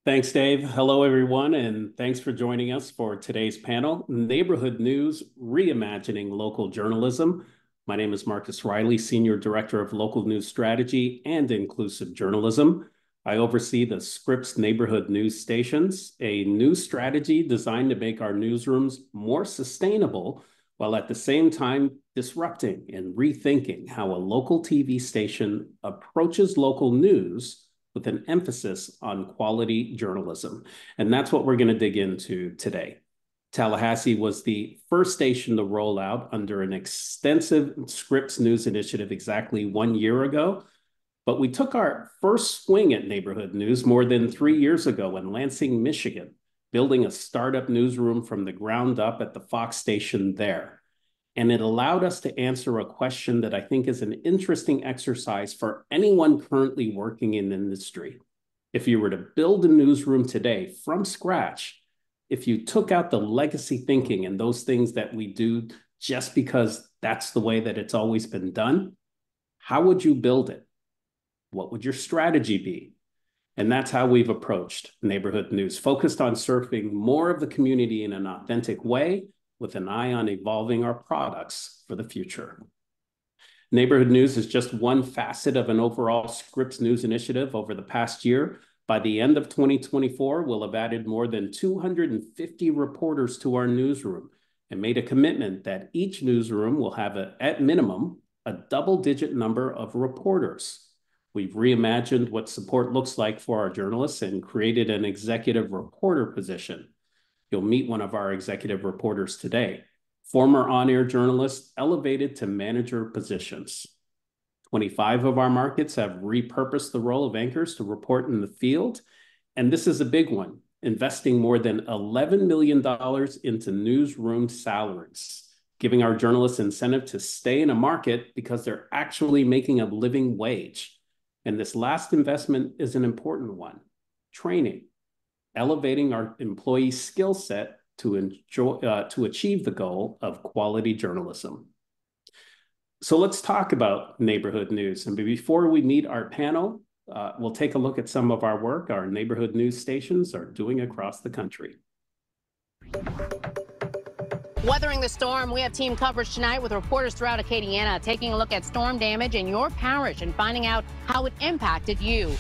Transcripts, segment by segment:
Thanks, Dave. Hello, everyone, and thanks for joining us for today's panel, Neighborhood News, Reimagining Local Journalism. My name is Marcus Riley, Senior Director of Local News Strategy and Inclusive Journalism. I oversee the Scripps Neighborhood News Stations, a news strategy designed to make our newsrooms more sustainable while at the same time disrupting and rethinking how a local TV station approaches local news with an emphasis on quality journalism. And that's what we're going to dig into today. Tallahassee was the first station to roll out under an extensive Scripps News initiative exactly 1 year ago. But we took our first swing at neighborhood news more than 3 years ago in Lansing, Michigan, building a startup newsroom from the ground up at the Fox station there. And it allowed us to answer a question that I think is an interesting exercise for anyone currently working in the industry. If you were to build a newsroom today from scratch, if you took out the legacy thinking and those things that we do just because that's the way that it's always been done, how would you build it? What would your strategy be? And that's how we've approached neighborhood news, focused on serving more of the community in an authentic way, with an eye on evolving our products for the future. Neighborhood news is just one facet of an overall Scripps News initiative over the past year. By the end of 2024, we'll have added more than 250 reporters to our newsroom and made a commitment that each newsroom will have, at minimum, a double-digit number of reporters. We've reimagined what support looks like for our journalists and created an executive reporter position. You'll meet one of our executive reporters today, former on-air journalists elevated to manager positions. 25 of our markets have repurposed the role of anchors to report in the field, and this is a big one, investing more than $11 million into newsroom salaries, giving our journalists incentive to stay in a market because they're actually making a living wage. And this last investment is an important one, training. Elevating our employee skill set to achieve the goal of quality journalism. So let's talk about neighborhood news. And before we meet our panel, we'll take a look at some of our work our neighborhood news stations are doing across the country. Weathering the storm, we have team coverage tonight with reporters throughout Acadiana taking a look at storm damage in your parish and finding out how it impacted you.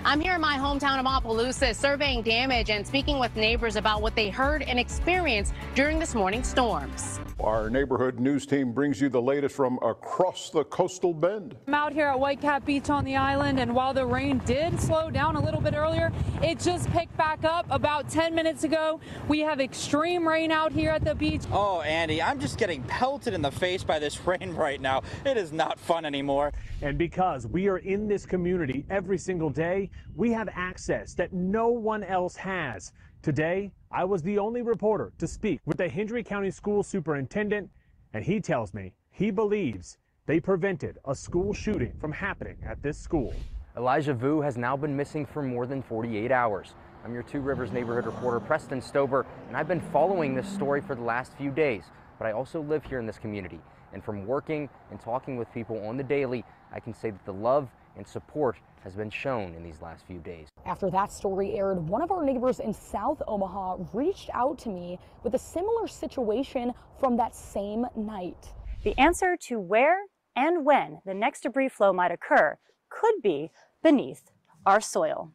I'm here in my hometown of Opelousas, surveying damage and speaking with neighbors about what they heard and experienced during this morning's storms. Our neighborhood news team brings you the latest from across the coastal bend. I'm out here at Whitecap Beach on the island, and while the rain did slow down a little bit earlier, it just picked back up about 10 minutes ago. We have extreme rain out here at the beach. Oh, Andy, I'm just getting pelted in the face by this rain right now. It is not fun anymore. And because we are in this community every single day, we have access that no one else has. Today, I was the only reporter to speak with the Hendry County School Superintendent, and he tells me he believes they prevented a school shooting from happening at this school. Elijah Vu has now been missing for more than 48 hours. I'm your Two Rivers neighborhood reporter, Preston Stover, and I've been following this story for the last few days. But I also live here in this community, and from working and talking with people on the daily, I can say that the love and support has been shown in these last few days. After that story aired, one of our neighbors in South Omaha reached out to me with a similar situation from that same night. The answer to where and when the next debris flow might occur could be beneath our soil.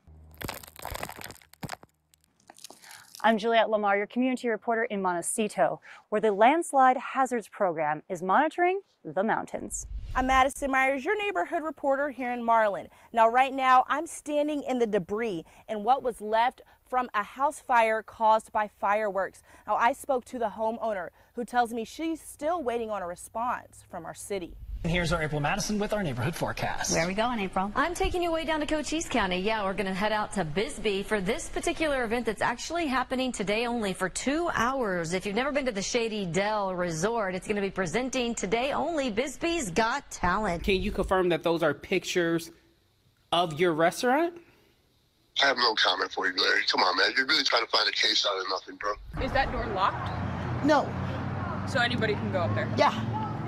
I'm Juliette Lamar, your community reporter in Montecito, where the Landslide Hazards Program is monitoring the mountains. I'm Madison Myers, your neighborhood reporter here in Marlin. Now, right now, I'm standing in the debris and what was left from a house fire caused by fireworks. Now, I spoke to the homeowner who tells me she's still waiting on a response from our city. Here's our April Madison with our neighborhood forecast. Where are we going, April? I'm taking you way down to Cochise County. Yeah, we're going to head out to Bisbee for this particular event that's actually happening today only for 2 hours. If you've never been to the Shady Dell Resort, it's going to be presenting today only Bisbee's Got Talent. Can you confirm that those are pictures of your restaurant? I have no comment for you, Larry. Come on, man. You're really trying to find a case out of nothing, bro. Is that door locked? No. So anybody can go up there? Yeah.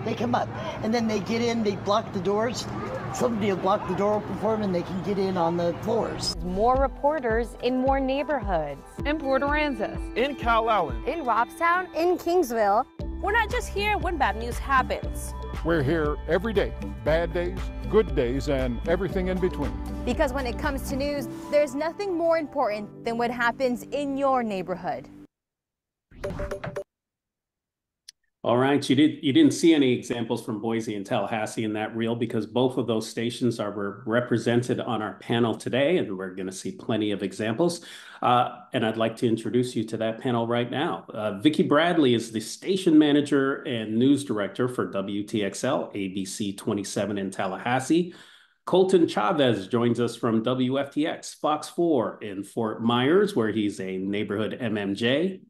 They come up, and then they get in, they block the doors. Somebody will block the door open for them, and they can get in on the floors. More reporters in more neighborhoods. In Port Aransas. In Calallen. In Robstown. In Kingsville. We're not just here when bad news happens. We're here every day, bad days, good days, and everything in between. Because when it comes to news, there's nothing more important than what happens in your neighborhood. All right, you didn't see any examples from Boise and Tallahassee in that reel because both of those stations are represented on our panel today, and we're going to see plenty of examples. And I'd like to introduce you to that panel right now. Vicki Bradley is the station manager and news director for WTXL ABC 27 in Tallahassee. Colton Chavez joins us from WFTX Fox 4 in Fort Myers, where he's a neighborhood MMJ.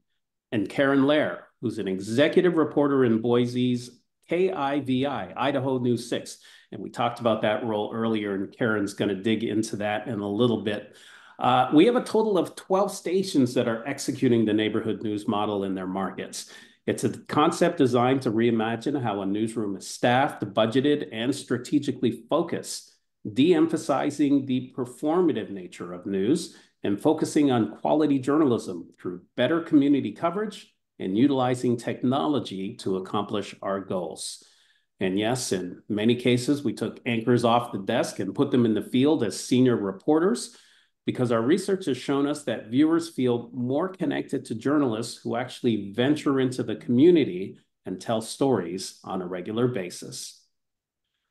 And Karen Lair, who's an executive reporter in Boise's KIVI, Idaho News 6. And we talked about that role earlier, and Karen's going to dig into that in a little bit. We have a total of 12 stations that are executing the neighborhood news model in their markets. It's a concept designed to reimagine how a newsroom is staffed, budgeted, and strategically focused, de-emphasizing the performative nature of news and focusing on quality journalism through better community coverage and utilizing technology to accomplish our goals. And yes, in many cases, we took anchors off the desk and put them in the field as senior reporters because our research has shown us that viewers feel more connected to journalists who actually venture into the community and tell stories on a regular basis.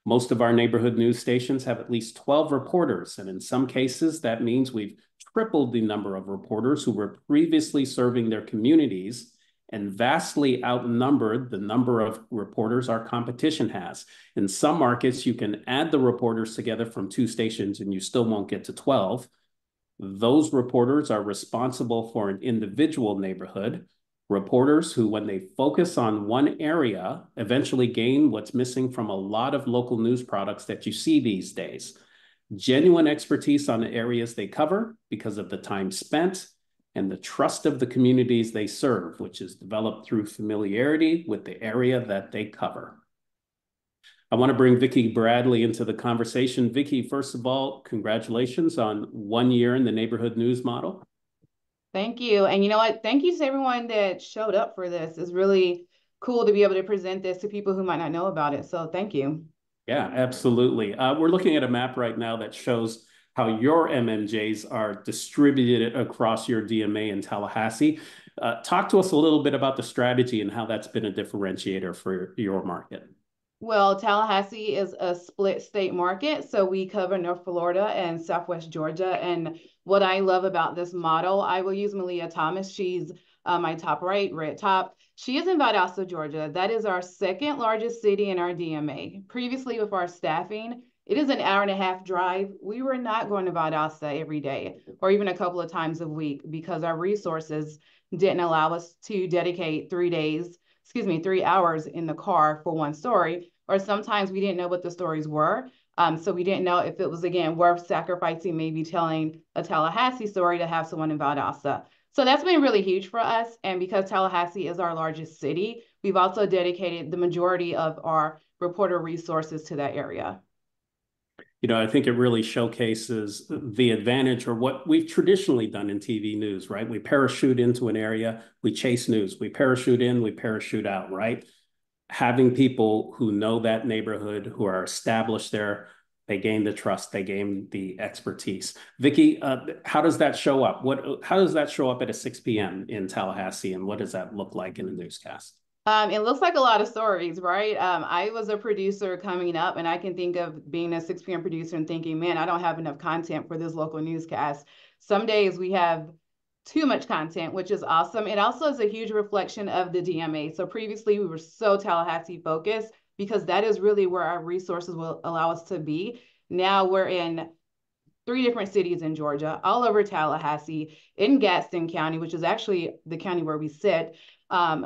Most of our neighborhood news stations have at least 12 reporters, and in some cases, that means we've tripled the number of reporters who were previously serving their communities and vastly outnumbered the number of reporters our competition has. In some markets, you can add the reporters together from 2 stations and you still won't get to 12. Those reporters are responsible for an individual neighborhood. Reporters who, when they focus on one area, eventually gain what's missing from a lot of local news products that you see these days. Genuine expertise on the areas they cover because of the time spent and the trust of the communities they serve, which is developed through familiarity with the area that they cover. I want to bring Vicki Bradley into the conversation. Vicki, first of all, congratulations on 1 year in the neighborhood news model. Thank you. And you know what? Thank you to everyone that showed up for this. It's really cool to be able to present this to people who might not know about it. So thank you. Yeah, absolutely. We're looking at a map right now that shows how your MMJs are distributed across your DMA in Tallahassee. Talk to us a little bit about the strategy and how that's been a differentiator for your market. Well, Tallahassee is a split state market, so we cover North Florida and Southwest Georgia. And what I love about this model, I will use Malia Thomas. She's my top right, red top. She is in Valdosta, Georgia. That is our second largest city in our DMA. Previously, with our staffing, it is an hour-and-a-half drive. We were not going to Valdosta every day or even a couple of times a week because our resources didn't allow us to dedicate 3 hours in the car for one story. Or sometimes we didn't know what the stories were. So we didn't know if it was, again, worth sacrificing maybe telling a Tallahassee story to have someone in Valdosta. So that's been really huge for us. And because Tallahassee is our largest city, we've also dedicated the majority of our reporter resources to that area. You know, I think it really showcases the advantage or what we've traditionally done in TV news, right? We parachute into an area, we chase news, we parachute in, we parachute out, right? Having people who know that neighborhood, who are established there, they gain the trust, they gain the expertise. Vicki, how does that show up? How does that show up at a 6 p.m. in Tallahassee, and what does that look like in a newscast? It looks like a lot of stories, right? I was a producer coming up, and I can think of being a 6 p.m. producer and thinking, man, I don't have enough content for this local newscast. Some days we have too much content, which is awesome. It also is a huge reflection of the DMA. So previously we were so Tallahassee focused because that is really where our resources will allow us to be. Now we're in 3 different cities in Georgia, all over Tallahassee, in Gadsden County, which is actually the county where we sit.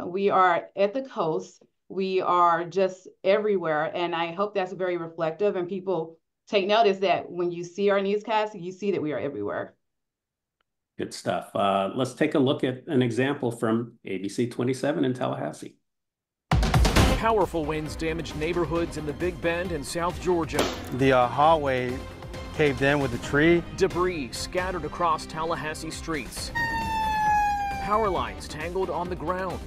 We are at the coast. We are just everywhere. And I hope that's very reflective and people take notice that when you see our newscast, you see that we are everywhere. Good stuff. Let's take a look at an example from ABC 27 in Tallahassee. Powerful winds damaged neighborhoods in the Big Bend and South Georgia. The hallway caved in with the tree. Debris scattered across Tallahassee streets. Power lines tangled on the ground.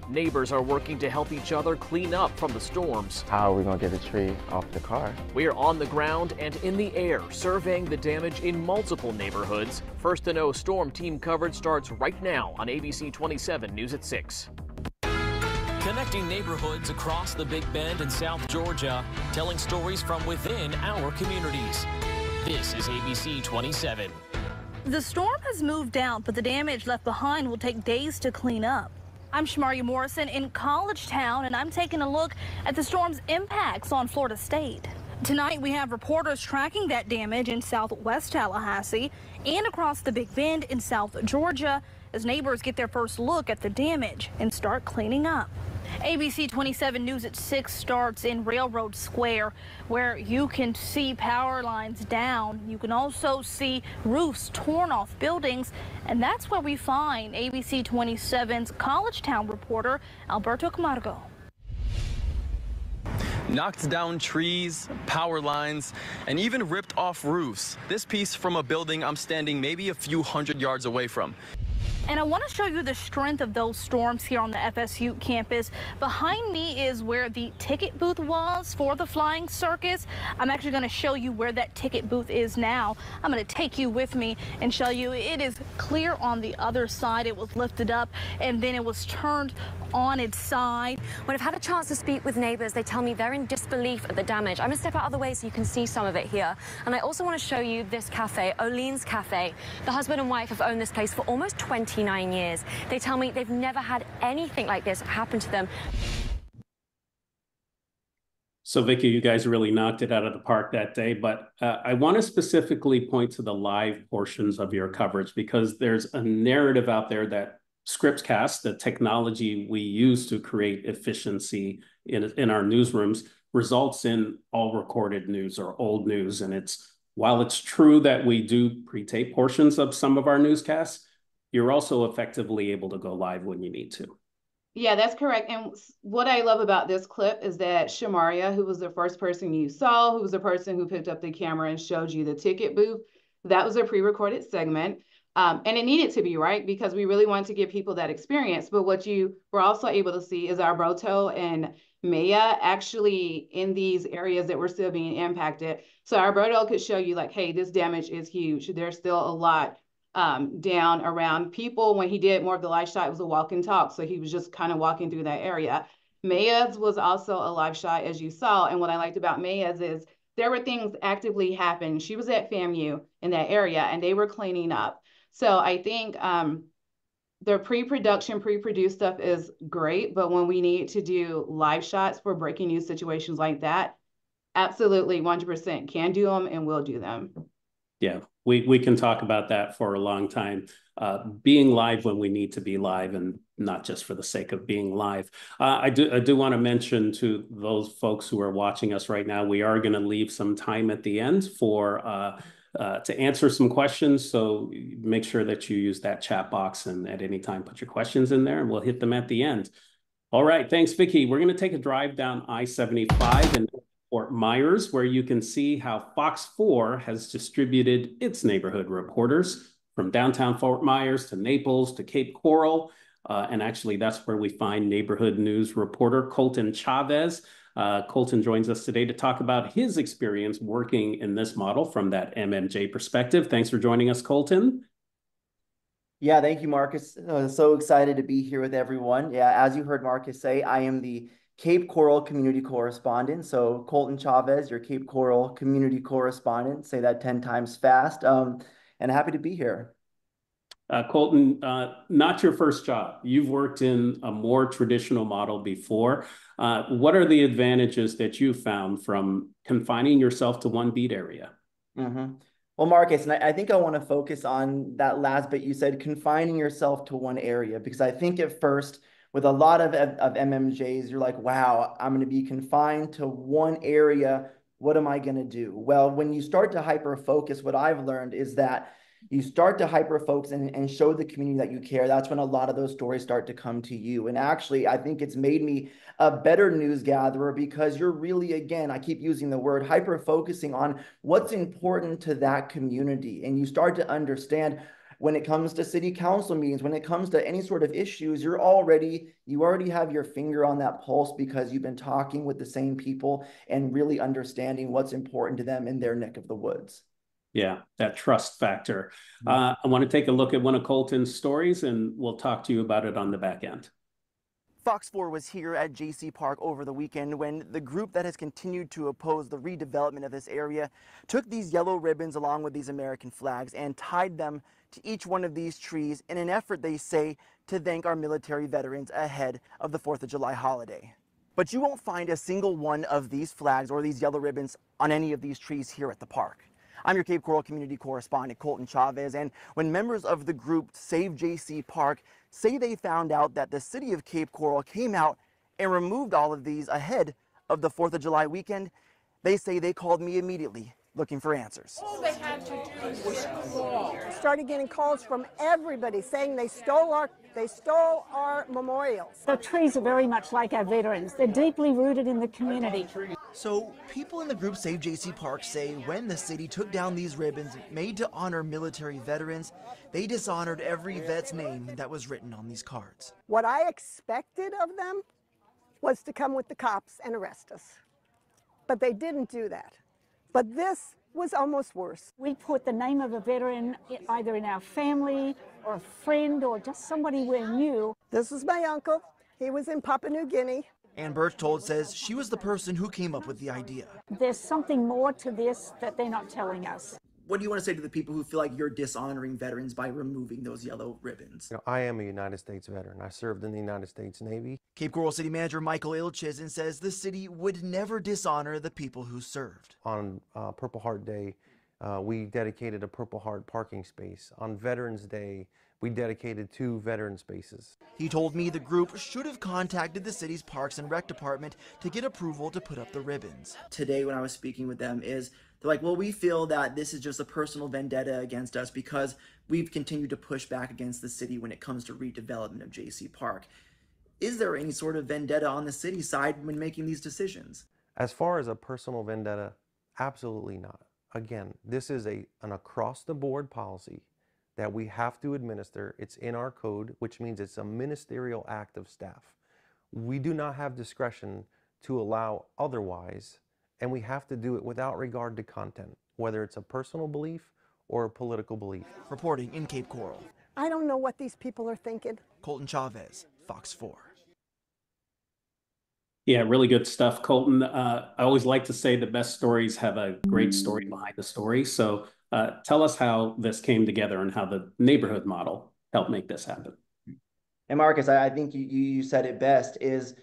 Neighbors are working to help each other clean up from the storms. How are we going to get the tree off the car? We are on the ground and in the air, surveying the damage in multiple neighborhoods. First to Know storm team coverage starts right now on ABC 27 News at 6. Connecting neighborhoods across the Big Bend and South Georgia, telling stories from within our communities. This is ABC 27. The storm has moved out, but the damage left behind will take days to clean up. I'm Shamaria Morrison in College Town, and I'm taking a look at the storm's impacts on Florida State. Tonight, we have reporters tracking that damage in southwest Tallahassee and across the Big Bend in South Georgia as neighbors get their first look at the damage and start cleaning up. ABC 27 News at 6 starts in Railroad Square, where you can see power lines down. You can also see roofs torn off buildings, and that's where we find ABC 27's College Town reporter, Alberto Camargo. Knocked down trees, power lines, and even ripped off roofs. This piece from a building I'm standing maybe a few hundred yards away from. And I want to show you the strength of those storms here on the FSU campus. Behind me is where the ticket booth was for the flying circus. I'm actually going to show you where that ticket booth is now. I'm going to take you with me and show you it is clear on the other side. It was lifted up and then it was turned on its side. When I've had a chance to speak with neighbors, they tell me they're in disbelief at the damage. I'm going to step out of the way so you can see some of it here. And I also want to show you this cafe, Olean's Cafe. The husband and wife have owned this place for almost 29 years. They tell me they've never had anything like this happen to them. So, Vicki, you guys really knocked it out of the park that day, but I want to specifically point to the live portions of your coverage because there's a narrative out there that Scripps Cast, the technology we use to create efficiency in our newsrooms, results in all recorded news or old news. And while it's true that we do pre-tape portions of some of our newscasts, you're also effectively able to go live when you need to. Yeah, that's correct. And what I love about this clip is that Shamaria, who was the first person you saw, who was the person who picked up the camera and showed you the ticket booth, that was a pre-recorded segment. And it needed to be, right? Because we really wanted to give people that experience. But what you were also able to see is Alberto and Maya actually in these areas that were still being impacted. So Alberto could show you like, hey, this damage is huge. There's still a lot down around people. When he did more of the live shot, it was a walk and talk. So he was just kind of walking through that area. Maya's was also a live shot, as you saw. And what I liked about Maya's is there were things actively happening. She was at FAMU in that area and they were cleaning up. So I think the pre-production, pre-produced stuff is great, but when we need to do live shots for breaking news situations like that, absolutely 100% can do them and will do them. Yeah, we can talk about that for a long time. Being live when we need to be live and not just for the sake of being live. I do want to mention to those folks who are watching us right now, we are going to leave some time at the end for to answer some questions. So make sure that you use that chat box and at any time put your questions in there and we'll hit them at the end. All right, thanks, Vicki. We're going to take a drive down I-75 in Fort Myers, where you can see how Fox 4 has distributed its neighborhood reporters from downtown Fort Myers to Naples to Cape Coral. And actually, that's where we find neighborhood news reporter Colton Chavez. Colton joins us today to talk about his experience working in this model from that MMJ perspective. Thanks for joining us, Colton. Yeah, thank you, Marcus. So excited to be here with everyone. Yeah, as you heard Marcus say, I am the Cape Coral community correspondent. So Colton Chavez, your Cape Coral community correspondent. Say that 10 times fast. And happy to be here. Colton, not your first job. You've worked in a more traditional model before. What are the advantages that you found from confining yourself to one beat area? Mm-hmm. Well, Marcus, and I think I want to focus on that last bit you said, confining yourself to one area, because I think at first, with a lot of MMJs, you're like, wow, I'm going to be confined to one area. What am I going to do? Well, when you start to hyper-focus, what I've learned is that you start to hyper focus and show the community that you care, that's when a lot of those stories start to come to you. And actually, I think it's made me a better news gatherer because you're really, again, I keep using the word, hyper focusing on what's important to that community. And you start to understand when it comes to city council meetings, when it comes to any sort of issues, you already have your finger on that pulse because you've been talking with the same people and really understanding what's important to them in their neck of the woods. Yeah, that trust factor. I want to take a look at one of Colton's stories, and we'll talk to you about it on the back end. Fox 4 was here at J.C. Park over the weekend when the group that has continued to oppose the redevelopment of this area took these yellow ribbons along with these American flags and tied them to each one of these trees in an effort, they say, to thank our military veterans ahead of the 4th of July holiday. But you won't find a single one of these flags or these yellow ribbons on any of these trees here at the park. I'm your Cape Coral community correspondent, Colton Chavez, and when members of the group Save JC Park say they found out that the city of Cape Coral came out and removed all of these ahead of the 4th of July weekend, they say they called me immediately looking for answers. All they had to do was call. Started getting calls from everybody saying they stole our memorials. The trees are very much like our veterans. They're deeply rooted in the community. So people in the group Save JC Park say when the city took down these ribbons made to honor military veterans, they dishonored every vet's name that was written on these cards. What I expected of them was to come with the cops and arrest us. But they didn't do that. But this was almost worse. We put the name of a veteran either in our family or a friend or just somebody we knew. This was my uncle. He was in Papua New Guinea. Ann Berchtold says she was the person who came up with the idea. There's something more to this that they're not telling us. What do you want to say to the people who feel like you're dishonoring veterans by removing those yellow ribbons? You know, I am a United States veteran. I served in the United States Navy. Cape Coral City Manager Michael Ilchizen says the city would never dishonor the people who served. On Purple Heart Day, we dedicated a Purple Heart parking space. On Veterans Day, we dedicated 2 veteran spaces. He told me the group should have contacted the city's Parks and Rec department to get approval to put up the ribbons. Today when I was speaking with them they're like, well, we feel that this is just a personal vendetta against us because we've continued to push back against the city when it comes to redevelopment of JC Park. Is there any sort of vendetta on the city side when making these decisions? As far as a personal vendetta, absolutely not. Again, this is an across-the-board policy that we have to administer. It's in our code, which means it's a ministerial act of staff. We do not have discretion to allow otherwise, and we have to do it without regard to content, whether it's a personal belief or a political belief. Reporting in Cape Coral. I don't know what these people are thinking. Colton Chavez, Fox 4. Yeah, really good stuff, Colton. I always like to say the best stories have a great story behind the story. So tell us how this came together and how the neighborhood model helped make this happen. And Marcus, I think you said it best, is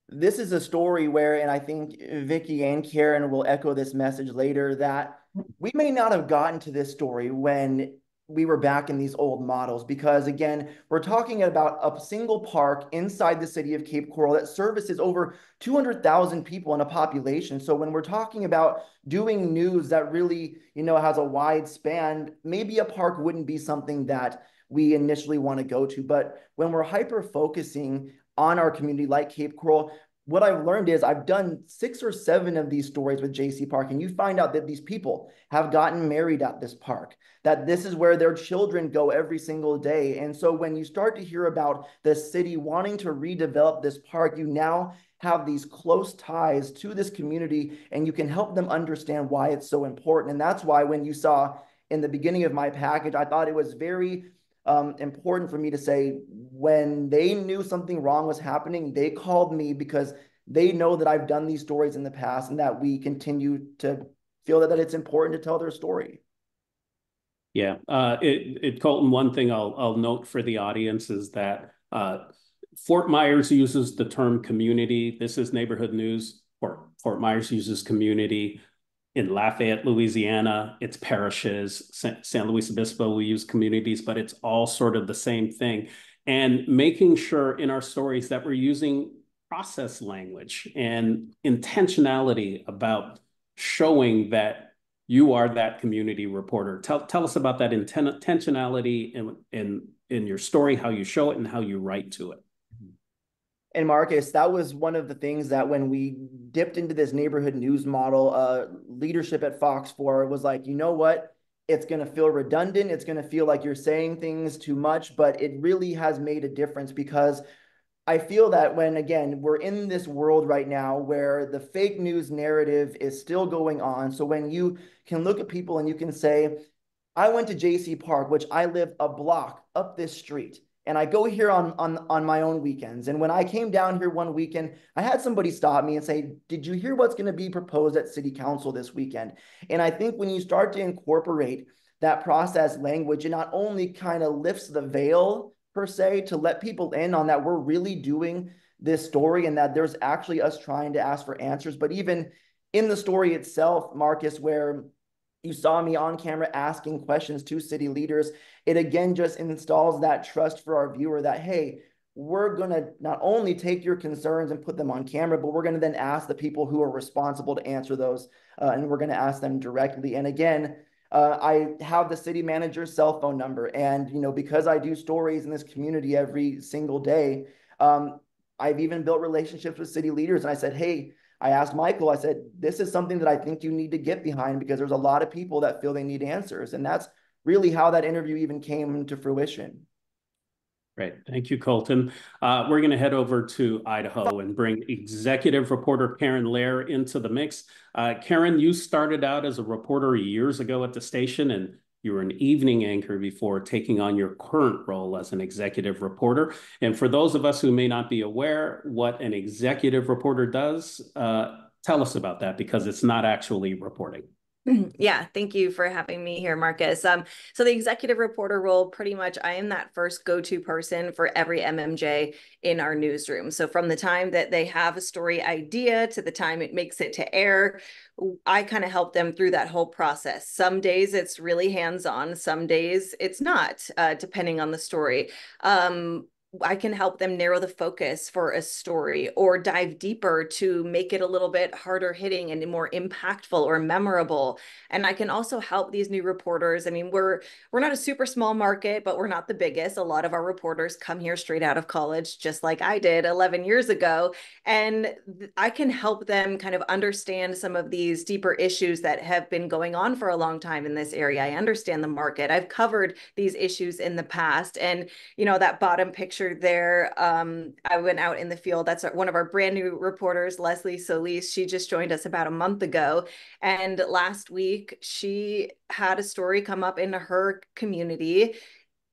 this is a story where, and I think Vicki and Karen will echo this message later, that we may not have gotten to this story when we were back in these old models, because again, we're talking about a single park inside the city of Cape Coral that services over 200,000 people in a population. So when we're talking about doing news that really, has a wide span, maybe a park wouldn't be something that we initially want to go to. But when we're hyper focusing on our community like Cape Coral, what I've learned is I've done 6 or 7 of these stories with JC Park, and you find out that these people have gotten married at this park, that this is where their children go every single day. And so when you start to hear about the city wanting to redevelop this park, you now have these close ties to this community, and you can help them understand why it's so important. And that's why when you saw in the beginning of my package, I thought it was very important for me to say when they knew something wrong was happening, they called me because they know that I've done these stories in the past and that we continue to feel that it's important to tell their story. Yeah, Colton, one thing I'll note for the audience is that Fort Myers uses the term community. This is neighborhood news. Fort Myers uses community. In Lafayette, Louisiana, it's parishes. San Luis Obispo, we use communities, but it's all sort of the same thing. And making sure in our stories that we're using process language and intentionality about showing that you are that community reporter. Tell us about that intentionality in your story, how you show it and how you write to it. And Marcus, that was one of the things that when we dipped into this neighborhood news model, leadership at Fox 4 was like, you know what? It's going to feel redundant. It's going to feel like you're saying things too much, but it really has made a difference because I feel that when, again, we're in this world right now where the fake news narrative is still going on. So when you can look at people and you can say, I went to JC Park, which I live a block up this street. And I go here on my own weekends. And when I came down here one weekend, I had somebody stop me and say, did you hear what's going to be proposed at city council this weekend? And I think when you start to incorporate that process language, it not only kind of lifts the veil per se to let people in on that we're really doing this story and that there's actually us trying to ask for answers. But even in the story itself, Marcus, where you saw me on camera asking questions to city leaders, it again just installs that trust for our viewer that, hey, we're going to not only take your concerns and put them on camera, but we're going to then ask the people who are responsible to answer those, and we're going to ask them directly. And again, I have the city manager's cell phone number. And, you know, because I do stories in this community every single day, I've even built relationships with city leaders. And I said, hey, I asked Michael, I said, this is something that I think you need to get behind because there's a lot of people that feel they need answers. And that's really how that interview even came to fruition. Great. Thank you, Colton. We're going to head over to Idaho and bring executive reporter Karen Lair into the mix. Karen, you started out as a reporter years ago at the station, and you were an evening anchor before taking on your current role as an executive reporter. And for those of us who may not be aware what an executive reporter does, tell us about that because it's not actually reporting. Yeah, thank you for having me here, Marcus. So the executive reporter role, pretty much I am that first go-to person for every MMJ in our newsroom. So from the time that they have a story idea to the time it makes it to air, I kind of help them through that whole process. Some days it's really hands-on, some days it's not, depending on the story. I can help them narrow the focus for a story or dive deeper to make it a little bit harder hitting and more impactful or memorable. And I can also help these new reporters. I mean, we're not a super small market, but we're not the biggest. A lot of our reporters come here straight out of college, just like I did 11 years ago. And I can help them kind of understand some of these deeper issues that have been going on for a long time in this area. I understand the market. I've covered these issues in the past. And, you know, that bottom picture there, I went out in the field. That's one of our brand new reporters, Leslie Solis. She just joined us about a month ago. And last week, she had a story come up in her community.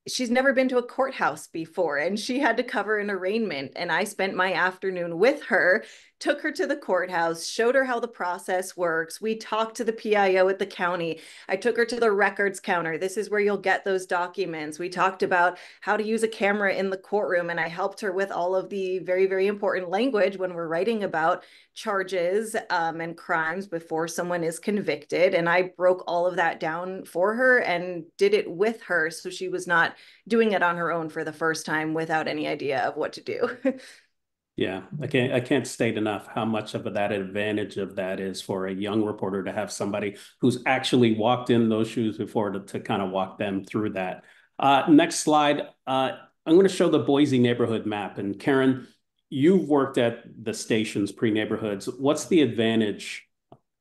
She's never been to a courthouse before, and she had to cover an arraignment. And I spent my afternoon with her, took her to the courthouse, showed her how the process works. We talked to the PIO at the county. I took her to the records counter. This is where you'll get those documents. We talked about how to use a camera in the courtroom, and I helped her with all of the very, very important language when we're writing about charges and crimes before someone is convicted. And I broke all of that down for her and did it with her, so she was not doing it on her own for the first time without any idea of what to do. Yeah, I can't state enough how much of that advantage of that is for a young reporter to have somebody who's actually walked in those shoes before to kind of walk them through that. Next slide. I'm going to show the Boise neighborhood map. And Karen, you've worked at the station's pre-neighborhoods. What's the advantage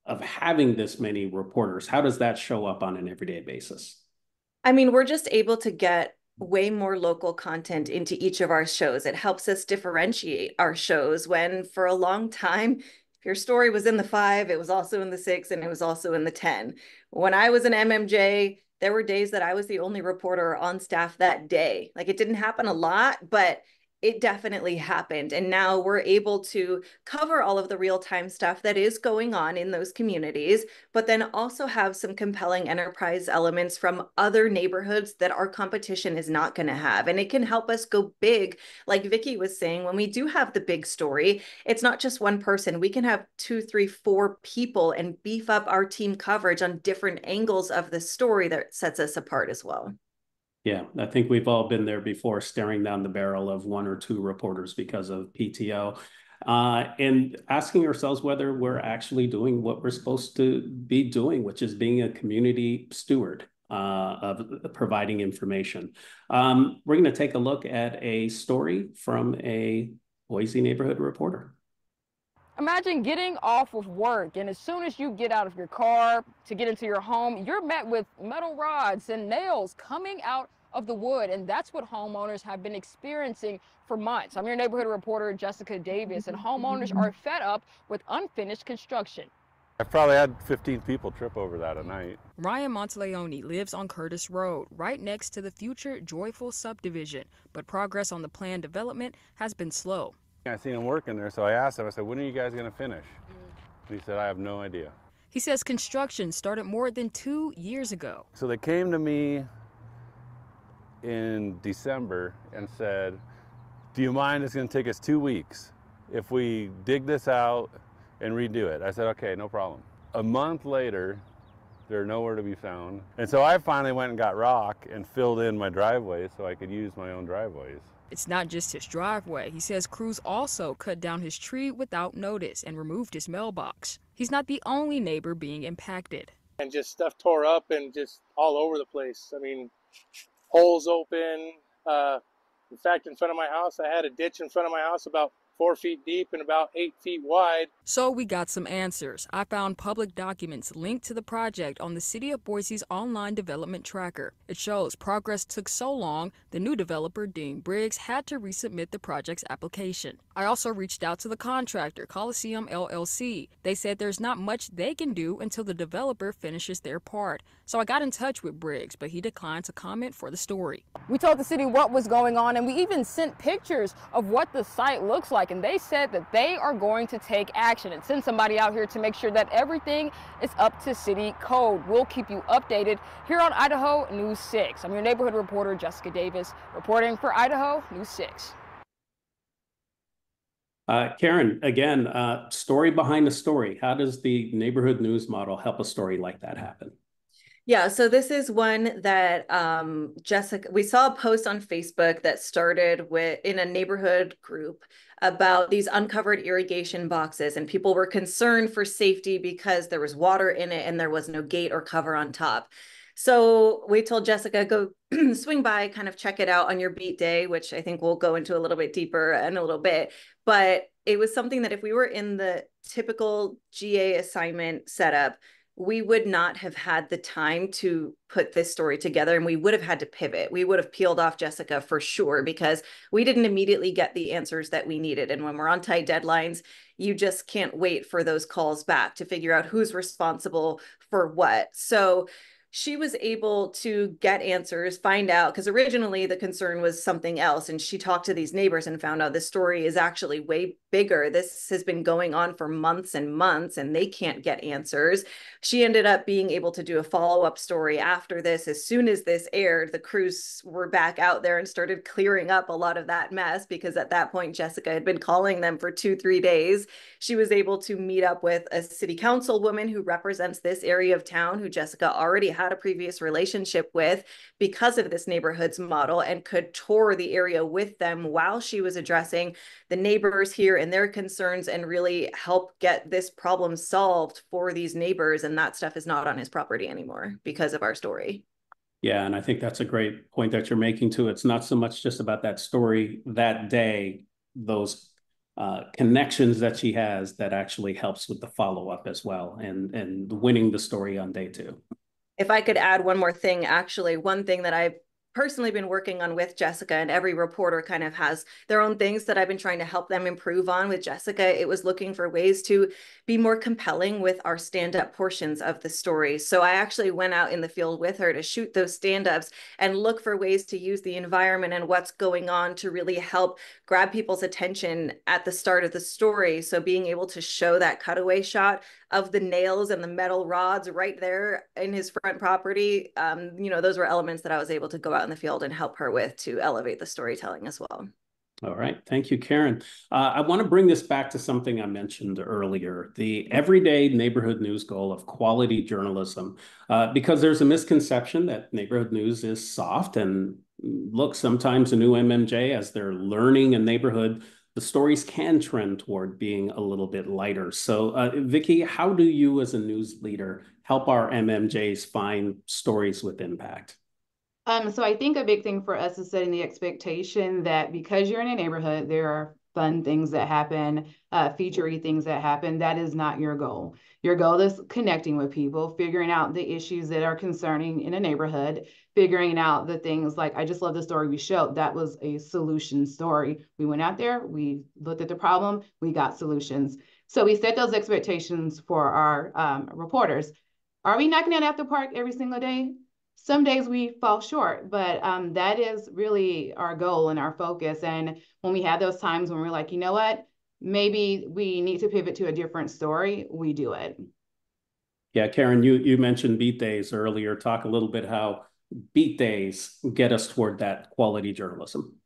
of having this many reporters? How does that show up on an everyday basis? I mean, we're just able to get way more local content into each of our shows. It helps us differentiate our shows when for a long time, if your story was in the 5, it was also in the 6, and it was also in the 10. When I was an MMJ, there were days that I was the only reporter on staff that day. Like, it didn't happen a lot, but it definitely happened. And now we're able to cover all of the real-time stuff that is going on in those communities, but then also have some compelling enterprise elements from other neighborhoods that our competition is not going to have. And it can help us go big. Like Vicki was saying, when we do have the big story, it's not just one person. We can have 2, 3, 4 people and beef up our team coverage on different angles of the story that sets us apart as well. Yeah, I think we've all been there before, staring down the barrel of 1 or 2 reporters because of PTO. and asking ourselves whether we're actually doing what we're supposed to be doing, which is being a community steward of providing information. We're going to take a look at a story from a Boise neighborhood reporter. Imagine getting off of work, and as soon as you get out of your car to get into your home, you're met with metal rods and nails coming out of the wood, and that's what homeowners have been experiencing for months. I'm your neighborhood reporter, Jessica Davis, and homeowners are fed up with unfinished construction. I've probably had 15 people trip over that a night. Ryan Monteleone lives on Curtis Road, right next to the future Joyful subdivision, but progress on the planned development has been slow. I seen him working there, so I asked him, I said, when are you guys going to finish? And he said, I have no idea. He says construction started more than 2 years ago. So they came to me in December and said, do you mind, it's going to take us 2 weeks if we dig this out and redo it? I said, okay, no problem. A month later, they're nowhere to be found. And so I finally went and got rock and filled in my driveway so I could use my own driveways. It's not just his driveway. He says crews also cut down his tree without notice and removed his mailbox. He's not the only neighbor being impacted. And just stuff tore up and just all over the place. I mean, holes open. In fact, in front of my house, I had a ditch in front of my house about 4 feet deep and about 8 feet wide. So we got some answers. I found public documents linked to the project on the City of Boise's online development tracker. It shows progress took so long, the new developer, Dean Briggs, had to resubmit the project's application. I also reached out to the contractor, Coliseum LLC. They said there's not much they can do until the developer finishes their part. So I got in touch with Briggs, but he declined to comment for the story. We told the city what was going on, and we even sent pictures of what the site looks like. And they said that they are going to take action and send somebody out here to make sure that everything is up to city code. We'll keep you updated here on Idaho News 6. I'm your neighborhood reporter, Jessica Davis, reporting for Idaho News 6. Karen, again, story behind the story. How does the neighborhood news model help a story like that happen? Yeah, so this is one that Jessica, we saw a post on Facebook that started in a neighborhood group about these uncovered irrigation boxes, and people were concerned for safety because there was water in it and there was no gate or cover on top. So we told Jessica, go swing by, kind of check it out on your beat day, which I think we'll go into a little bit deeper in a little bit. But it was something that if we were in the typical GA assignment setup, we would not have had the time to put this story together, and we would have had to pivot. We would have peeled off Jessica for sure, because we didn't immediately get the answers that we needed. And when we're on tight deadlines, you just can't wait for those calls back to figure out who's responsible for what. So she was able to get answers, find out, because originally the concern was something else. And she talked to these neighbors and found out this story is actually way bigger. This has been going on for months and months, and they can't get answers. She ended up being able to do a follow-up story after this. As soon as this aired, the crews were back out there and started clearing up a lot of that mess, because at that point, Jessica had been calling them for 2-3 days. She was able to meet up with a city councilwoman who represents this area of town, who Jessica already had a previous relationship with because of this neighborhoods model, and could tour the area with them while she was addressing the neighbors here and their concerns, and really help get this problem solved for these neighbors. And that stuff is not on his property anymore because of our story. Yeah, and I think that's a great point that you're making too. It's not so much just about that story that day, those connections that she has, that actually helps with the follow-up as well, and winning the story on day 2. If I could add one more thing, actually, one thing that I've personally been working on with Jessica, and every reporter kind of has their own things that I've been trying to help them improve on. With Jessica, it was looking for ways to be more compelling with our stand-up portions of the story. So I actually went out in the field with her to shoot those stand-ups and look for ways to use the environment and what's going on to really help grab people's attention at the start of the story. So being able to show that cutaway shot of the nails and the metal rods right there in his front property, those were elements that I was able to go out in the field and help her with to elevate the storytelling as well. All right. Thank you, Karen. I want to bring this back to something I mentioned earlier, the everyday neighborhood news goal of quality journalism, because there's a misconception that neighborhood news is soft. And look, sometimes a new MMJ, as they're learning a neighborhood, the stories can trend toward being a little bit lighter. So, Vicky, how do you as a news leader help our MMJs find stories with impact? So I think a big thing for us is setting the expectation that because you're in a neighborhood, there are fun things that happen, featurey things that happen. That is not your goal. Your goal is connecting with people, figuring out the issues that are concerning in a neighborhood, figuring out the things like, I just love the story we showed. That was a solution story. We went out there, we looked at the problem, we got solutions. So we set those expectations for our reporters. Are we knocking it out the park every single day? Some days we fall short, but that is really our goal and our focus. And when we have those times when we're like, you know what, maybe we need to pivot to a different story, we do it. Yeah, Karen, you mentioned beat days earlier. Talk a little bit how beat days get us toward that quality journalism.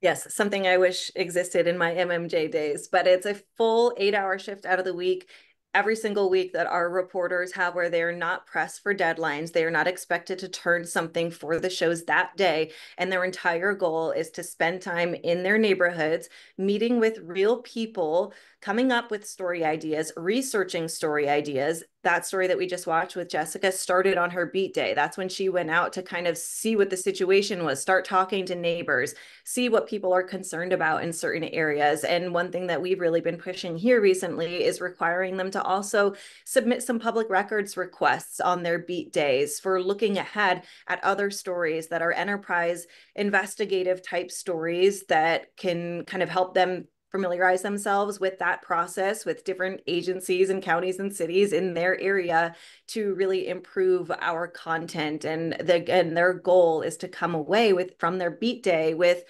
Yes, something I wish existed in my MMJ days, but it's a full 8-hour shift out of the week. Every single week that our reporters have where they're not pressed for deadlines. They are not expected to turn something for the shows that day. And their entire goal is to spend time in their neighborhoods, meeting with real people, coming up with story ideas, researching story ideas. That story that we just watched with Jessica started on her beat day. That's when she went out to kind of see what the situation was, start talking to neighbors, see what people are concerned about in certain areas. And one thing that we've really been pushing here recently is requiring them to also submit some public records requests on their beat days for looking ahead at other stories that are enterprise investigative type stories that can kind of help them familiarize themselves with that process with different agencies and counties and cities in their area to really improve our content. And their goal is to come away from their beat day with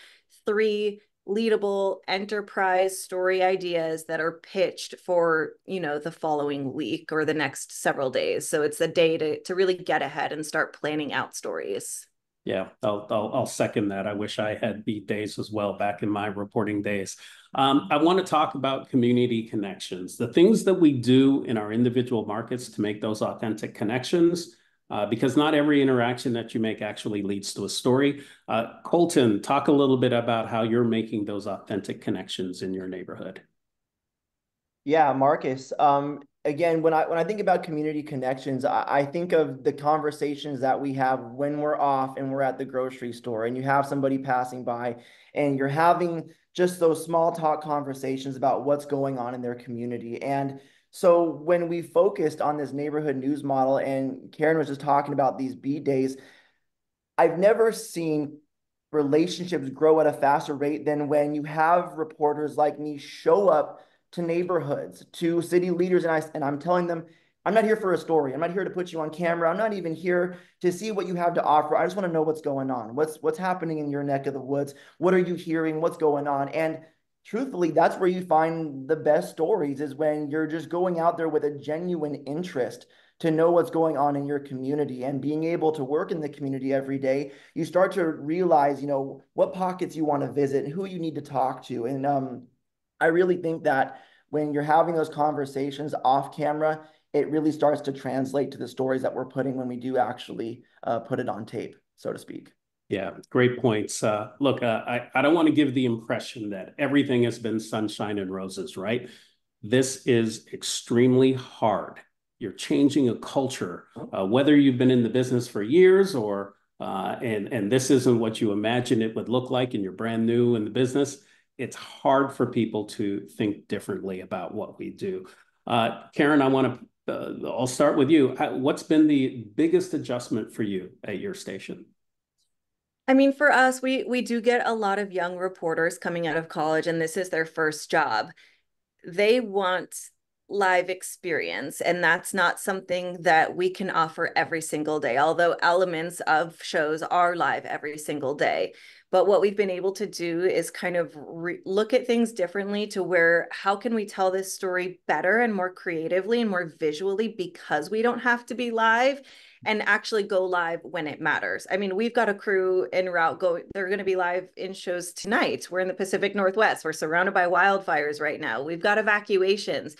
3 leadable enterprise story ideas that are pitched for, the following week or the next several days. So it's a day to really get ahead and start planning out stories. Yeah, I'll second that. I wish I had beat days as well back in my reporting days. I want to talk about community connections, the things that we do in our individual markets to make those authentic connections, because not every interaction that you make actually leads to a story. Colton, talk a little bit about how you're making those authentic connections in your neighborhood. Yeah, Marcus. Again, when I think about community connections, I think of the conversations that we have when we're off and we're at the grocery store and you have somebody passing by and you're having just those small talk conversations about what's going on in their community. And so when we focused on this neighborhood news model and Karen was just talking about these beat days, I've never seen relationships grow at a faster rate than when you have reporters like me show up to neighborhoods, to city leaders, and I'm telling them, I'm not here for a story. I'm not here to put you on camera. I'm not even here to see what you have to offer. I just want to know what's going on. What's happening in your neck of the woods? What are you hearing? What's going on? And truthfully, that's where you find the best stories is when you're just going out there with a genuine interest to know what's going on in your community and being able to work in the community every day. You start to realize, what pockets you want to visit and who you need to talk to. And I really think that when you're having those conversations off camera, it really starts to translate to the stories that we're putting when we do actually put it on tape, so to speak. Yeah, great points. Look, I don't want to give the impression that everything has been sunshine and roses, right? This is extremely hard. You're changing a culture, whether you've been in the business for years or and this isn't what you imagine it would look like and you're brand new in the business. It's hard for people to think differently about what we do. Karen, I'll start with you. What's been the biggest adjustment for you at your station? I mean, for us, we do get a lot of young reporters coming out of college, and this is their first job. They want live experience, and that's not something that we can offer every single day, although elements of shows are live every single day. But what we've been able to do is kind of look at things differently to where, how can we tell this story better and more creatively and more visually because we don't have to be live? and actually go live when it matters. I mean, we've got a crew en route they're going to be live in shows tonight. We're in the Pacific Northwest. We're surrounded by wildfires right now. We've got evacuations.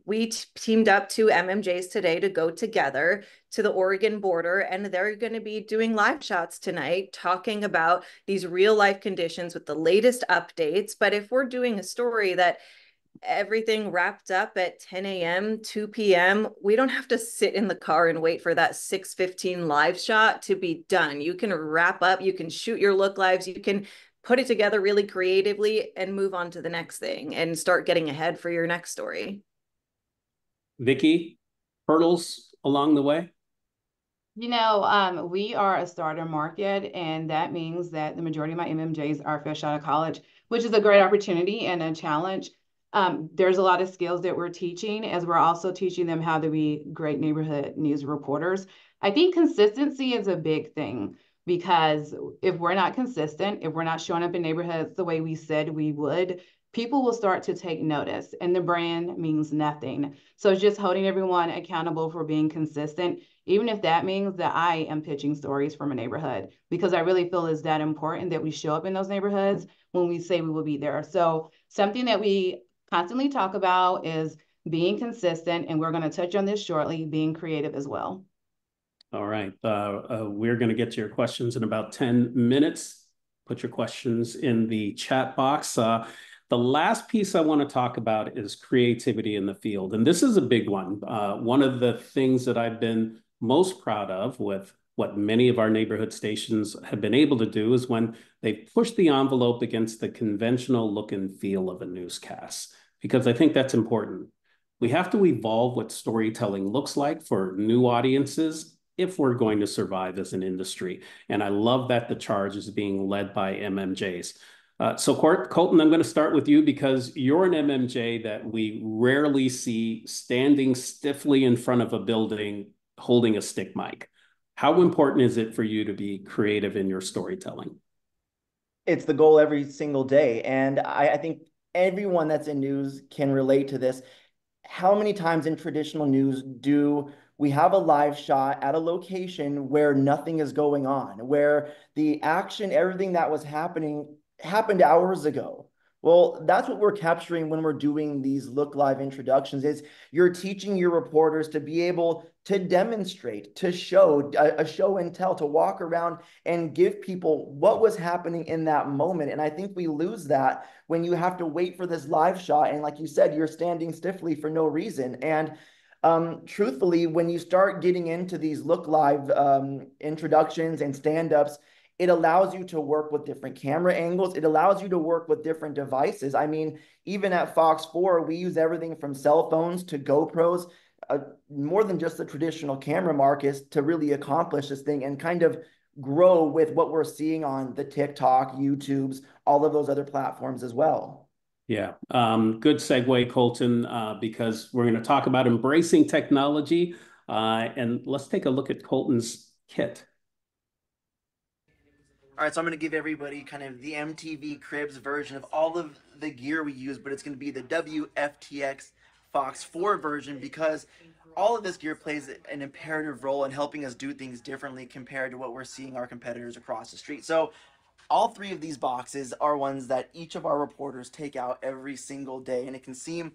We teamed up 2 MMJs today to go together to the Oregon border, and they're going to be doing live shots tonight, talking about these real life conditions with the latest updates. But if we're doing a story that everything wrapped up at 10 a.m., 2 p.m., we don't have to sit in the car and wait for that 6:15 live shot to be done. You can wrap up, you can shoot your look lives, you can put it together really creatively and move on to the next thing and start getting ahead for your next story. Vicki, hurdles along the way? You know, we are a starter market, and that means that the majority of my MMJs are fresh out of college, which is a great opportunity and a challenge. There's a lot of skills that we're teaching, as we're also teaching them how to be great neighborhood news reporters. I think consistency is a big thing, because if we're not consistent, if we're not showing up in neighborhoods the way we said we would, people will start to take notice, and the brand means nothing. So it's just holding everyone accountable for being consistent, even if that means that I am pitching stories from a neighborhood, because I really feel it's that important that we show up in those neighborhoods when we say we will be there. So something that we constantly talk about is being consistent, and we're going to touch on this shortly, being creative as well. All right. We're going to get to your questions in about 10 minutes. Put your questions in the chat box. The last piece I want to talk about is creativity in the field. And this is a big one. One of the things that I've been most proud of with what many of our neighborhood stations have been able to do is when they push the envelope against the conventional look and feel of a newscast, because I think that's important. We have to evolve what storytelling looks like for new audiences if we're going to survive as an industry. And I love that the charge is being led by MMJs. So Colton, I'm going to start with you because you're an MMJ that we rarely see standing stiffly in front of a building holding a stick mic. How important is it for you to be creative in your storytelling? It's the goal every single day. And I think everyone that's in news can relate to this. How many times in traditional news do we have a live shot at a location where nothing is going on, where the action, everything that was happened hours ago? Well, that's what we're capturing when we're doing these look live introductions, is you're teaching your reporters to be able to demonstrate, to show a show and tell, to walk around and give people what was happening in that moment. And I think we lose that when you have to wait for this live shot. And like you said, you're standing stiffly for no reason. And truthfully, when you start getting into these look live introductions and stand-ups, it allows you to work with different camera angles. It allows you to work with different devices. I mean, even at Fox 4, we use everything from cell phones to GoPros, more than just the traditional camera, Marcus, to really accomplish this thing and kind of grow with what we're seeing on the TikTok, YouTubes, all of those other platforms as well. Yeah, good segue, Colton, because we're going to talk about embracing technology. And let's take a look at Colton's kit. All right, so I'm going to give everybody kind of the MTV Cribs version of all of the gear we use, but it's going to be the WFTX Fox 4 version, because all of this gear plays an imperative role in helping us do things differently compared to what we're seeing our competitors across the street. So all 3 of these boxes are ones that each of our reporters take out every single day, and it can seem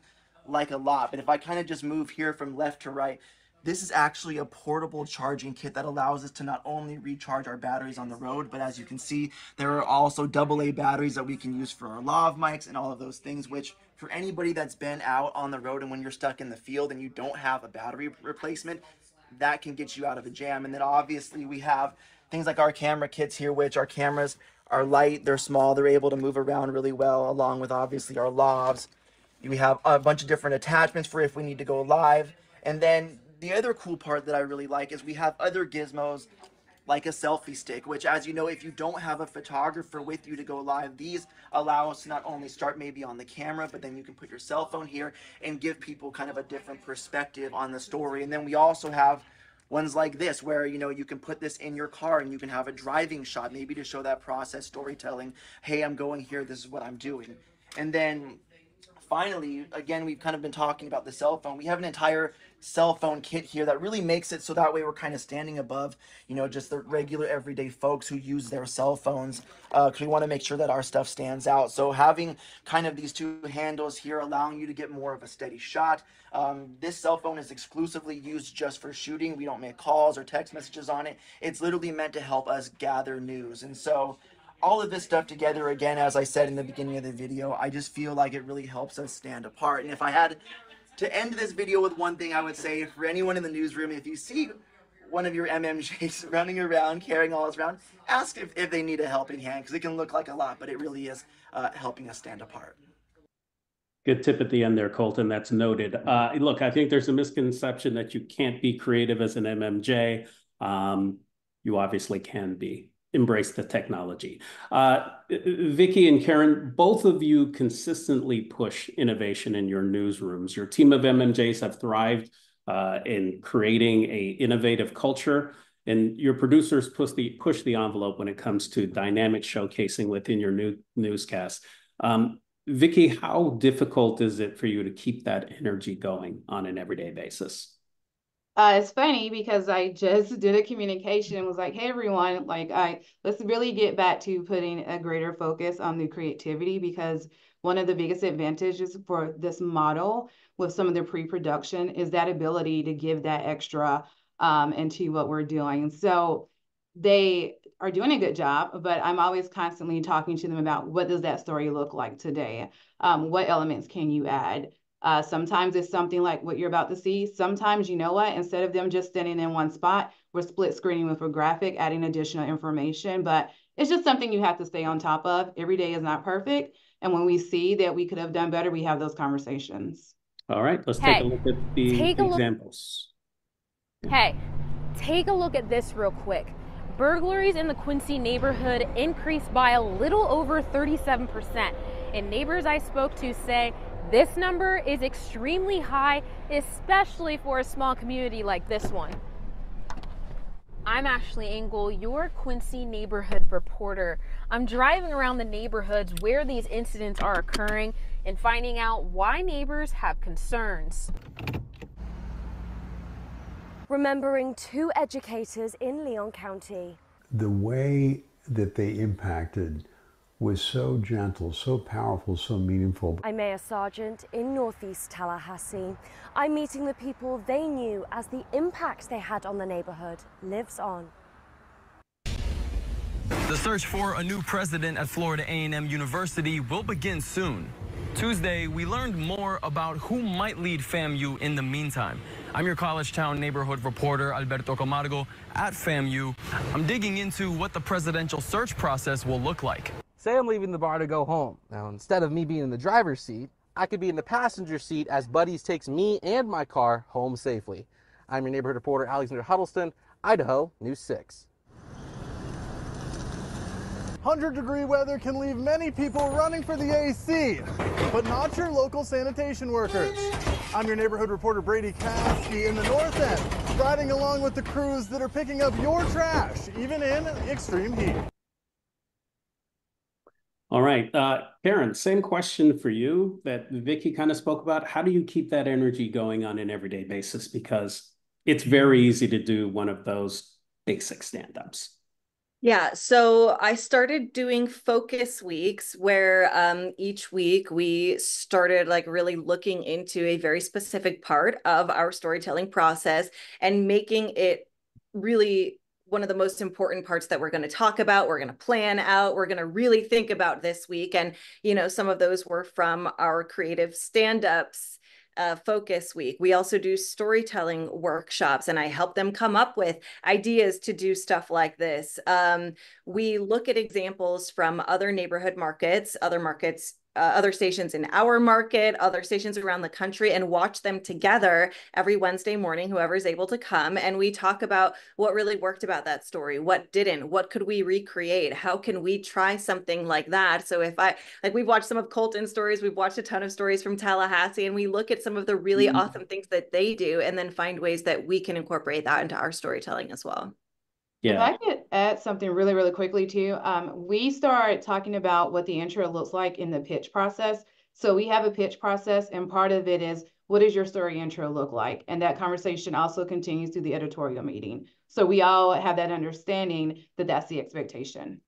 like a lot, but if I kind of just move here from left to right, this is actually a portable charging kit that allows us to not only recharge our batteries on the road, but as you can see, there are also AA batteries that we can use for our lav mics and all of those things, which for anybody that's been out on the road and when you're stuck in the field and you don't have a battery replacement, that can get you out of a jam. And then obviously we have things like our camera kits here, which our cameras are light, they're small, they're able to move around really well, along with obviously our lavs. We have a bunch of different attachments for if we need to go live. And then the other cool part that I really like is we have other gizmos like a selfie stick, which, as you know, if you don't have a photographer with you to go live, these allow us to not only start maybe on the camera, but then you can put your cell phone here and give people kind of a different perspective on the story. And then we also have ones like this where, you know, you can put this in your car and you can have a driving shot, maybe to show that process storytelling. Hey, I'm going here, this is what I'm doing. And then finally, again, we've kind of been talking about the cell phone. We have an entire cell phone kit here that really makes it so that way we're kind of standing above, you know, just the regular everyday folks who use their cell phones, because we want to make sure that our stuff stands out. So having kind of these two handles here allowing you to get more of a steady shot. This cell phone is exclusively used just for shooting. We don't make calls or text messages on it. It's literally meant to help us gather news. And so all of this stuff together, again, as I said in the beginning of the video, I just feel like it really helps us stand apart. And if I had to end this video with one thing, I would say for anyone in the newsroom, if you see one of your MMJs running around, carrying all this around, ask if they need a helping hand, because it can look like a lot, but it really is helping us stand apart. Good tip at the end there, Colton. That's noted. Look, I think there's a misconception that you can't be creative as an MMJ. You obviously can be. Embrace the technology. Vicki and Karen, both of you consistently push innovation in your newsrooms. Your team of MMJs have thrived in creating an innovative culture, and your producers push the envelope when it comes to dynamic showcasing within your newscast. Vicki, how difficult is it for you to keep that energy going on an everyday basis? It's funny because I just did a communication and was like, hey, everyone, let's really get back to putting a greater focus on the creativity, because one of the biggest advantages for this model with some of the pre-production is that ability to give that extra into what we're doing. So they are doing a good job, but I'm always constantly talking to them about what does that story look like today? What elements can you add? Sometimes it's something like what you're about to see. Sometimes, you know what, instead of them just standing in one spot, we're split screening with a graphic, adding additional information. But it's just something you have to stay on top of. Every day is not perfect. And when we see that we could have done better, we have those conversations. All right, let's take a look at the examples. Hey, take a look at this real quick. Burglaries in the Quincy neighborhood increased by a little over 37%. And neighbors I spoke to say this number is extremely high, especially for a small community like this one. I'm Ashley Engel, your Quincy neighborhood reporter. I'm driving around the neighborhoods where these incidents are occurring and finding out why neighbors have concerns. Remembering two educators in Leon County. The way that they impacted was so gentle, so powerful, so meaningful. I'm Mayor Sargent in Northeast Tallahassee. I'm meeting the people they knew as the impact they had on the neighborhood lives on. The search for a new president at Florida A&M University will begin soon. Tuesday, we learned more about who might lead FAMU in the meantime. I'm your College Town neighborhood reporter, Alberto Camargo, at FAMU. I'm digging into what the presidential search process will look like. Say I'm leaving the bar to go home. Now, instead of me being in the driver's seat, I could be in the passenger seat as Buddies takes me and my car home safely. I'm your neighborhood reporter, Alexander Huddleston, Idaho News 6. 100-degree weather can leave many people running for the AC, but not your local sanitation workers. I'm your neighborhood reporter, Brady Kasky, in the North End, riding along with the crews that are picking up your trash, even in extreme heat. All right, Karen, same question for you that Vicki kind of spoke about. How do you keep that energy going on an everyday basis? Because it's very easy to do one of those basic stand-ups. Yeah, so I started doing focus weeks where each week we started really looking into a very specific part of our storytelling process and making it really one of the most important parts that we're going to talk about, we're going to plan out, we're going to really think about this week. And, some of those were from our creative stand-ups focus week. We also do storytelling workshops, and I help them come up with ideas to do stuff like this. We look at examples from other neighborhood markets, other stations in our market, other stations around the country, and watch them together every Wednesday morning, whoever's able to come. And we talk about what really worked about that story, what didn't, what could we recreate, how can we try something like that. So we've watched some of Colton's stories, we've watched a ton of stories from Tallahassee, and we look at some of the really awesome things that they do and then find ways that we can incorporate that into our storytelling as well. Yeah. If I could add something really quickly too, we start talking about what the intro looks like in the pitch process. So we have a pitch process, and part of it is, what does your story intro look like? And that conversation also continues through the editorial meeting. So we all have that understanding that that's the expectation.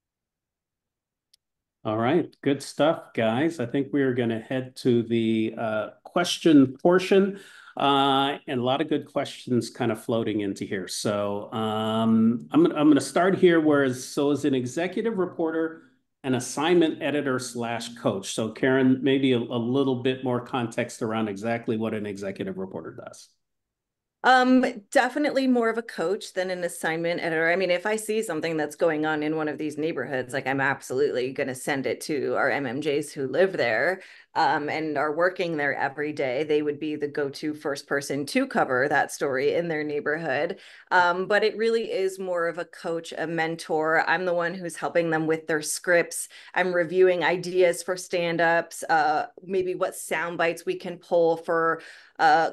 All right, good stuff, guys. I think we are going to head to the question portion, and a lot of good questions kind of floating into here. So I'm going to start here. So as an executive reporter, an assignment editor / coach. So Karen, maybe a little bit more context around exactly what an executive reporter does. Definitely more of a coach than an assignment editor. I mean, if I see something that's going on in one of these neighborhoods, like I'm absolutely going to send it to our MMJs who live there, and are working there every day. They would be the go-to first person to cover that story in their neighborhood. But it really is more of a coach, a mentor. I'm the one who's helping them with their scripts. I'm reviewing ideas for stand-ups, maybe what sound bites we can pull for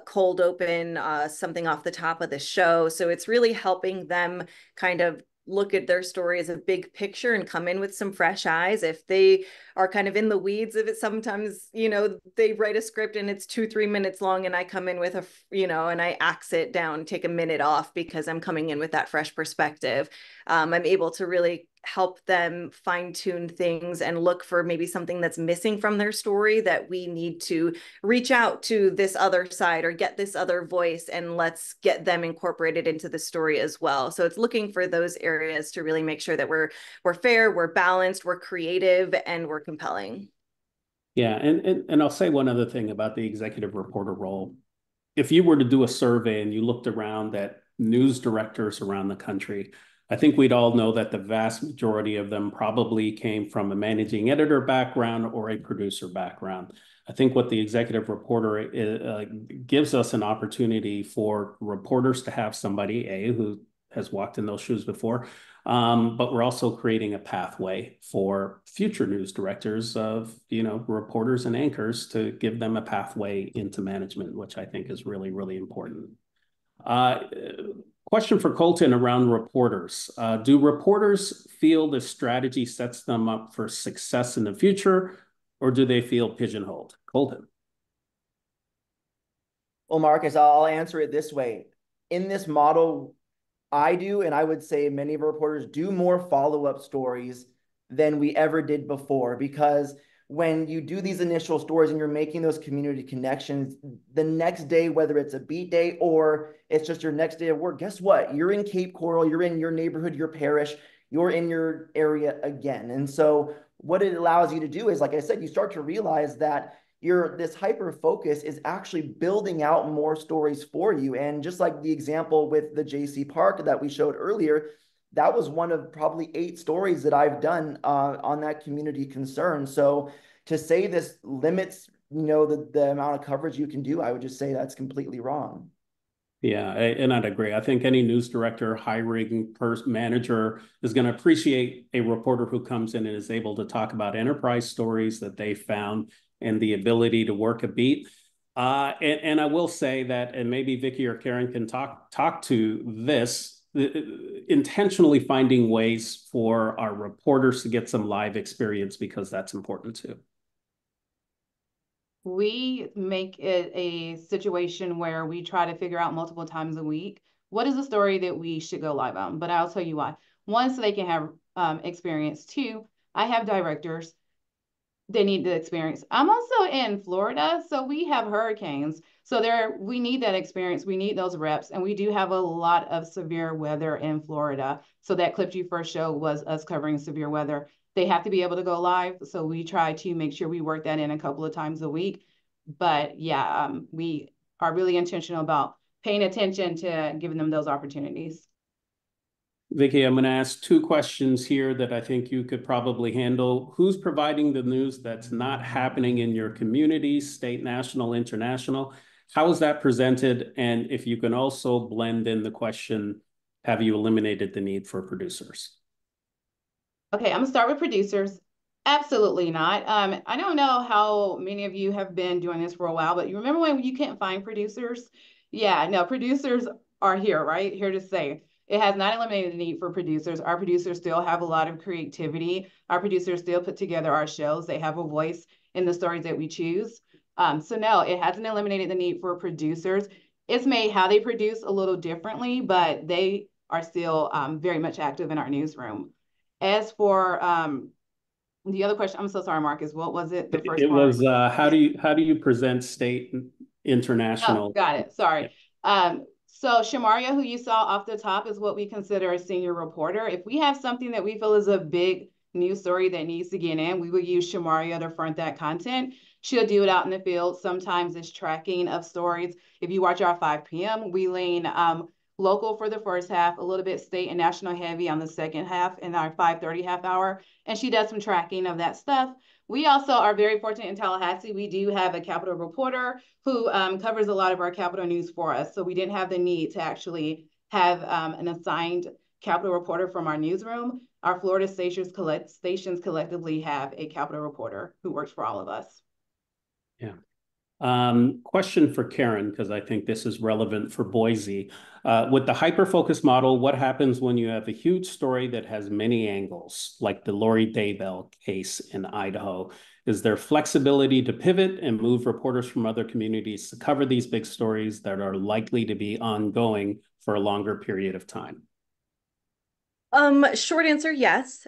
cold open, something off the top of the show. So it's really helping them kind of look at their story as a big picture and come in with some fresh eyes. If they are kind of in the weeds of it, sometimes, they write a script and it's 2-3 minutes long, and I come in with and I axe it down, take a minute off because I'm coming in with that fresh perspective. I'm able to really help them fine-tune things and look for maybe something that's missing from their story that we need to reach out to this other side or get this other voice, and let's get them incorporated into the story as well. So it's looking for those areas to really make sure that we're fair, we're balanced, we're creative, and we're compelling. Yeah, and I'll say one other thing about the executive reporter role. If you were to do a survey and you looked around at news directors around the country, I think we'd all know that the vast majority of them probably came from a managing editor background or a producer background. I think what the executive reporter gives us an opportunity for reporters to have somebody, who has walked in those shoes before, but we're also creating a pathway for future news directors of, reporters and anchors, to give them a pathway into management, which I think is really, really important. Question for Colton around reporters. Do reporters feel this strategy sets them up for success in the future, or do they feel pigeonholed? Colton. Well, Marcus, I'll answer it this way. In this model, I do, and I would say many of our reporters do, more follow-up stories than we ever did before, because when you do these initial stories and you're making those community connections, the next day, whether it's a beat day or it's just your next day of work, guess what? You're in Cape Coral, you're in your neighborhood, your parish, you're in your area again. And so what it allows you to do is, like I said, you start to realize that this hyper focus is actually building out more stories for you. And just like the example with the JC Park that we showed earlier, that was one of probably 8 stories that I've done on that community concern. So to say this limits, the amount of coverage you can do, I would just say that's completely wrong. Yeah, and I'd agree. I think any news director, hiring manager is going to appreciate a reporter who comes in and is able to talk about enterprise stories that they found and the ability to work a beat. And I will say that, and maybe Vicky or Karen can talk to this, intentionally finding ways for our reporters to get some live experience, because that's important too. We make it a situation where we try to figure out multiple times a week, what is the story that we should go live on? But I'll tell you why. One, so they can have experience. 2, I have directors. They need the experience. I'm also in Florida, so we have hurricanes. So we need that experience. We need those reps. And we do have a lot of severe weather in Florida. So that clip you first showed was us covering severe weather. They have to be able to go live. So we try to make sure we work that in a couple of times a week. But yeah, we are really intentional about paying attention to giving them those opportunities. Vicky, I'm going to ask 2 questions here that I think you could probably handle. Who's providing the news that's not happening in your community, state, national, international? How is that presented? And if you can also blend in the question, have you eliminated the need for producers? Okay, I'm gonna start with producers. Absolutely not. I don't know how many of you have been doing this for a while, but you remember when you couldn't find producers? Yeah, no, producers are here, right? Here to stay. It has not eliminated the need for producers. Our producers still have a lot of creativity. Our producers still put together our shows. They have a voice in the stories that we choose. So no, it hasn't eliminated the need for producers. It's made how they produce a little differently, but they are still very much active in our newsroom. As for the other question, I'm so sorry, Marcus. What was it? The first It part? was how do you present state international? Oh, got it. Sorry. So Shamaria, who you saw off the top, is what we consider a senior reporter. If we have something that we feel is a big news story that needs to get in, we will use Shamaria to front that content. She'll do it out in the field. Sometimes it's tracking of stories. If you watch our 5 p.m., we lean local for the first half, a little bit state and national heavy on the second half in our 5:30 half hour. And she does some tracking of that stuff. We also are very fortunate in Tallahassee. We do have a Capitol reporter who covers a lot of our Capitol news for us. So we didn't have the need to actually have an assigned Capitol reporter from our newsroom. Our Florida stations collectively have a Capitol reporter who works for all of us. Yeah. Question for Karen, because I think this is relevant for Boise. With the hyper-focus model, what happens when you have a huge story that has many angles, like the Lori Daybell case in Idaho? Is there flexibility to pivot and move reporters from other communities to cover these big stories that are likely to be ongoing for a longer period of time? Short answer, yes.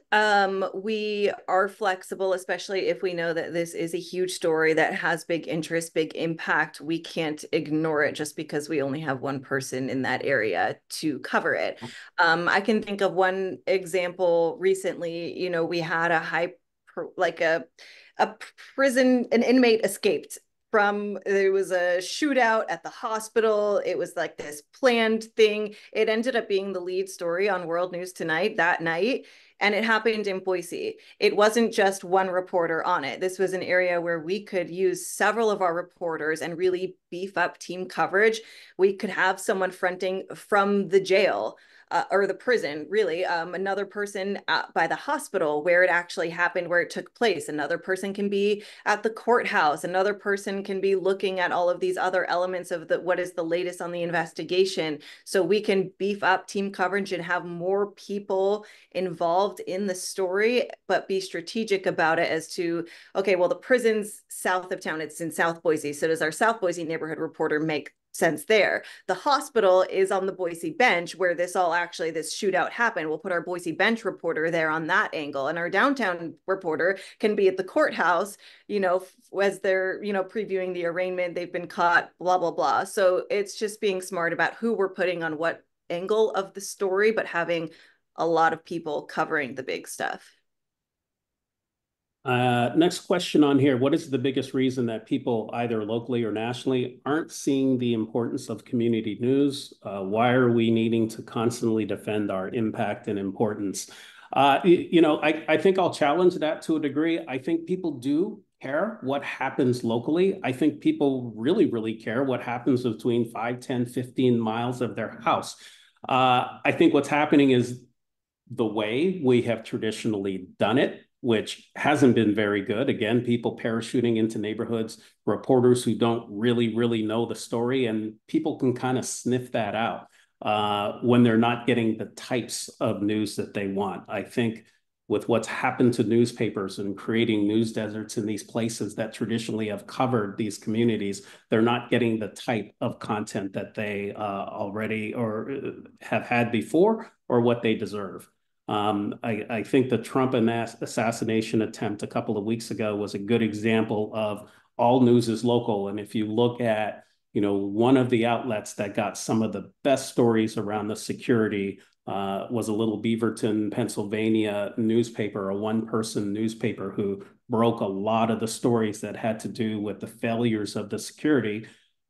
We are flexible, especially if we know that this is a huge story that has big interest, big impact. We can't ignore it just because we only have one person in that area to cover it. I can think of one example recently. You know, we had a prison, an inmate escaped there was a shootout at the hospital. It was like this planned thing. It ended up being the lead story on World News Tonight that night. And it happened in Boise. It wasn't just one reporter on it. This was an area where we could use several of our reporters and really beef up team coverage. We could have someone fronting from the jail. Or the prison, really, another person by the hospital where it actually happened, where it took place. Another person can be at the courthouse. Another person can be looking at all of these other elements of what is the latest on the investigation. So we can beef up team coverage and have more people involved in the story, but be strategic about it as to, okay, well, the prison's south of town. It's in South Boise. So does our South Boise neighborhood reporter make sense there? The hospital is on the Boise bench where this shootout happened. We'll put our Boise bench reporter there on that angle, and our downtown reporter can be at the courthouse, you know, as they're, you know, previewing the arraignment, they've been caught, blah, blah, blah. So it's just being smart about who we're putting on what angle of the story, but having a lot of people covering the big stuff. Next question on here. What is the biggest reason that people, either locally or nationally, aren't seeing the importance of community news? Why are we needing to constantly defend our impact and importance? You know, I think I'll challenge that to a degree. I think people do care what happens locally. I think people really, really care what happens between 5, 10, 15 miles of their house. I think what's happening is the way we have traditionally done it, which hasn't been very good. Again, people parachuting into neighborhoods, reporters who don't really, really know the story, and people can kind of sniff that out when they're not getting the types of news that they want. I think with what's happened to newspapers and creating news deserts in these places that traditionally have covered these communities, they're not getting the type of content that they already or have had before or what they deserve. I think the Trump assassination attempt a couple of weeks ago was a good example of all news is local. And if you look at, you know, one of the outlets that got some of the best stories around the security was a little Beaverton, Pennsylvania newspaper, a one-person newspaper who broke a lot of the stories that had to do with the failures of the security,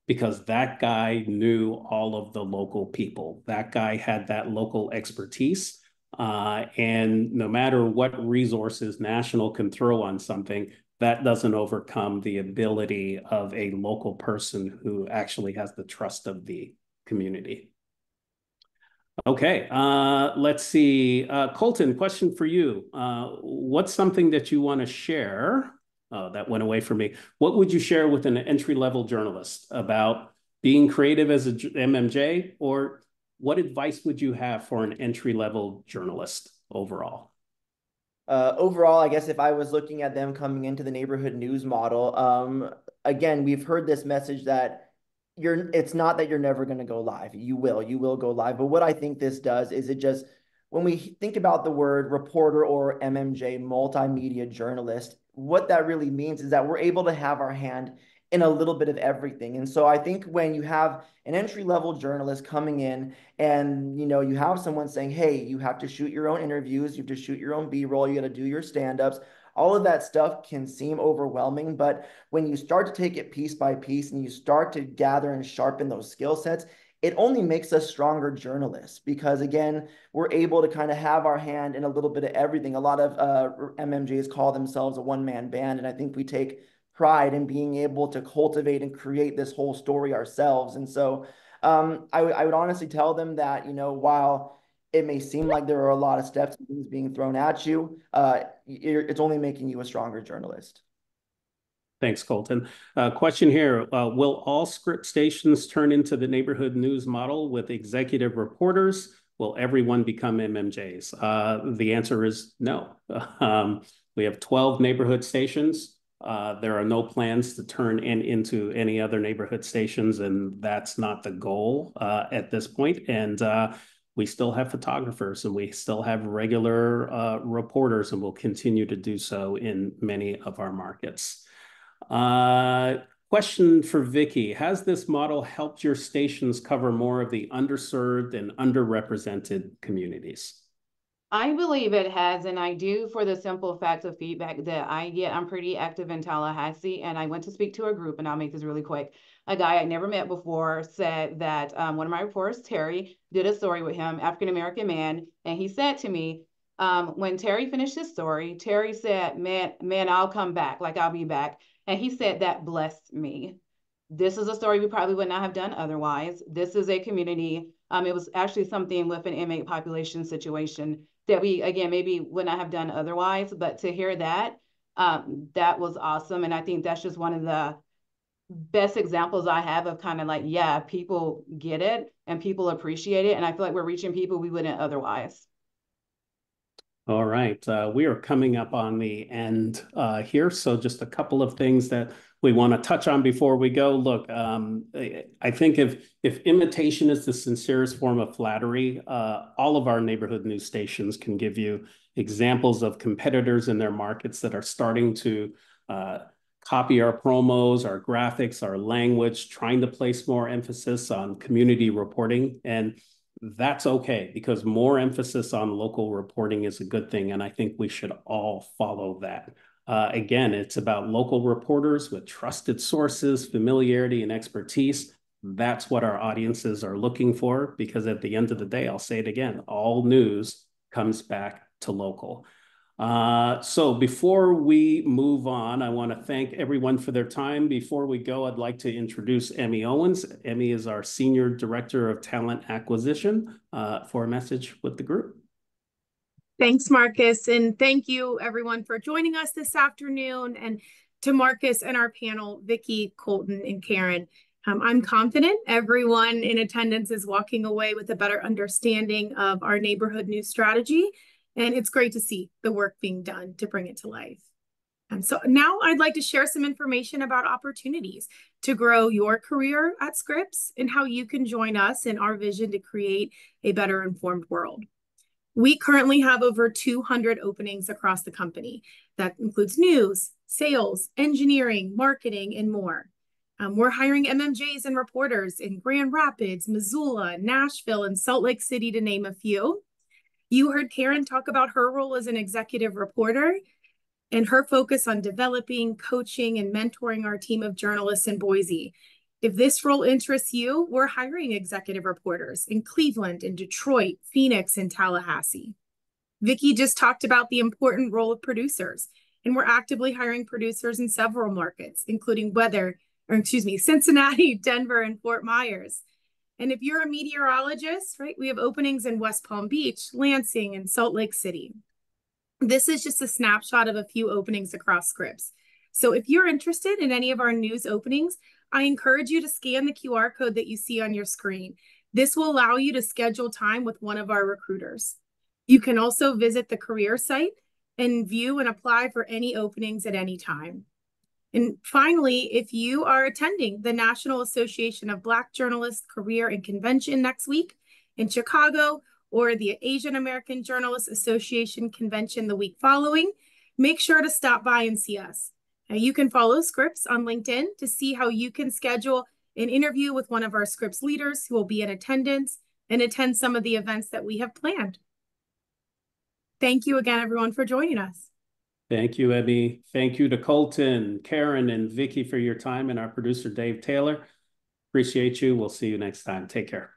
because that guy knew all of the local people. That guy had that local expertise. And no matter what resources national can throw on something, that doesn't overcome the ability of a local person who actually has the trust of the community. Okay, let's see. Colton, question for you. What's something that you want to share? Oh, that went away from me. What would you share with an entry-level journalist about being creative as a MMJ or what advice would you have for an entry-level journalist overall? Overall, I guess if I was looking at them coming into the neighborhood news model, again, we've heard this message that it's not that you're never going to go live. You will go live. But what I think this does is it just, when we think about the word reporter or MMJ, multimedia journalist, what that really means is that we're able to have our hand in a little bit of everything. And so I think when you have an entry-level journalist coming in and, you know, you have someone saying, hey, you have to shoot your own interviews, you have to shoot your own B-roll, you got to do your stand-ups, all of that stuff can seem overwhelming. But when you start to take it piece by piece and you start to gather and sharpen those skill sets, it only makes us stronger journalists because, again, we're able to kind of have our hand in a little bit of everything. A lot of MMJs call themselves a one-man band, and I think we take pride in being able to cultivate and create this whole story ourselves. And so I would honestly tell them that, you know, while it may seem like there are a lot of steps and things being thrown at you, it's only making you a stronger journalist. Thanks, Colton. Question here. Will all Scripps stations turn into the neighborhood news model with executive reporters? Will everyone become MMJs? The answer is no. We have 12 neighborhood stations. There are no plans to turn into any other neighborhood stations, and that's not the goal at this point. And we still have photographers and we still have regular reporters, and we'll continue to do so in many of our markets. Question for Vicki. Has this model helped your stations cover more of the underserved and underrepresented communities? I believe it has, and I do for the simple fact of feedback that I get. I'm pretty active in Tallahassee, and I went to speak to a group, and I'll make this really quick. A guy I'd never met before said that one of my reporters, Terry, did a story with him, African-American man, and he said to me, when Terry finished his story, Terry said, man, I'll come back, like I'll be back. And he said that blessed me. This is a story we probably would not have done otherwise. This is a community. It was actually something with an inmate population situation that we, again, maybe would not have done otherwise. But to hear that, that was awesome. And I think that's just one of the best examples I have of kind of like, yeah, people get it and people appreciate it. And I feel like we're reaching people we wouldn't otherwise. All right, we are coming up on the end here. So just a couple of things that we want to touch on before we go. Look, I think if imitation is the sincerest form of flattery, all of our neighborhood news stations can give you examples of competitors in their markets that are starting to copy our promos, our graphics, our language, trying to place more emphasis on community reporting. And that's okay, because more emphasis on local reporting is a good thing, and I think we should all follow that. Again, it's about local reporters with trusted sources, familiarity, and expertise. That's what our audiences are looking for, because at the end of the day, I'll say it again, all news comes back to local. So before we move on, I want to thank everyone for their time. Before we go, I'd like to introduce Emmy Owens. Emmy is our Senior Director of Talent Acquisition for a message with the group. Thanks, Marcus. And thank you, everyone, for joining us this afternoon. And to Marcus and our panel, Vicki, Colton, and Karen. I'm confident everyone in attendance is walking away with a better understanding of our neighborhood news strategy. And it's great to see the work being done to bring it to life. So now I'd like to share some information about opportunities to grow your career at Scripps and how you can join us in our vision to create a better informed world. We currently have over 200 openings across the company. That includes news, sales, engineering, marketing, and more. We're hiring MMJs and reporters in Grand Rapids, Missoula, Nashville, and Salt Lake City, to name a few. You heard Karen talk about her role as an executive reporter and her focus on developing, coaching, and mentoring our team of journalists in Boise. If this role interests you, we're hiring executive reporters in Cleveland, in Detroit, Phoenix, and Tallahassee. Vicki just talked about the important role of producers, and we're actively hiring producers in several markets, including Cincinnati, Denver, and Fort Myers. And if you're a meteorologist, right, we have openings in West Palm Beach, Lansing, and Salt Lake City. This is just a snapshot of a few openings across Scripps. So if you're interested in any of our news openings, I encourage you to scan the QR code that you see on your screen. This will allow you to schedule time with one of our recruiters. You can also visit the career site and view and apply for any openings at any time. And finally, if you are attending the National Association of Black Journalists Career and Convention next week in Chicago, or the Asian American Journalists Association Convention the week following, make sure to stop by and see us. Now, you can follow Scripps on LinkedIn to see how you can schedule an interview with one of our Scripps leaders who will be in attendance and attend some of the events that we have planned. Thank you again, everyone, for joining us. Thank you, Emmy. Thank you to Colton, Karen, and Vicky for your time, and our producer, Dave Taylor. Appreciate you. We'll see you next time. Take care.